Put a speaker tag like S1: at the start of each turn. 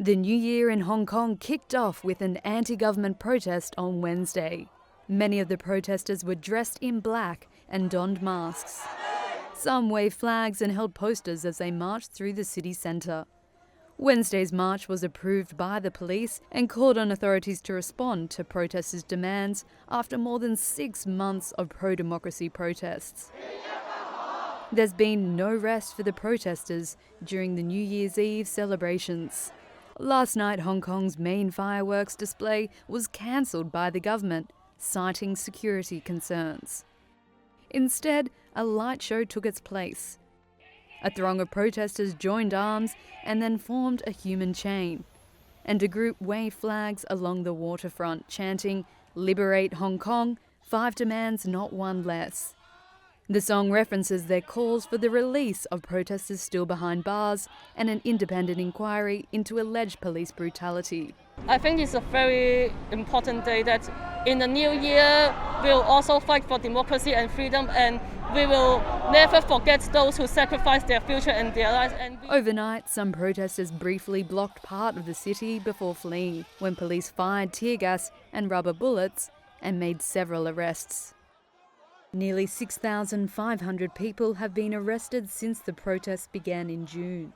S1: The new year in Hong Kong kicked off with an anti-government protest on Wednesday. Many of the protesters were dressed in black and donned masks. Some waved flags and held posters as they marched through the city centre. Wednesday's march was approved by the police and called on authorities to respond to protesters' demands after more than 6 months of pro-democracy protests. There's been no rest for the protesters during the New Year's Eve celebrations. Last night, Hong Kong's main fireworks display was cancelled by the government, citing security concerns. Instead, a light show took its place. A throng of protesters joined arms and then formed a human chain. And a group waved flags along the waterfront, chanting, "Liberate Hong Kong, 5 demands, not one less." The song references their calls for the release of protesters still behind bars and an independent inquiry into alleged police brutality.
S2: I think it's a very important day that in the new year we'll also fight for democracy and freedom, and we will never forget those who sacrificed their future and their lives.
S1: Overnight, some protesters briefly blocked part of the city before fleeing when police fired tear gas and rubber bullets and made several arrests. Nearly 6,500 people have been arrested since the protests began in June.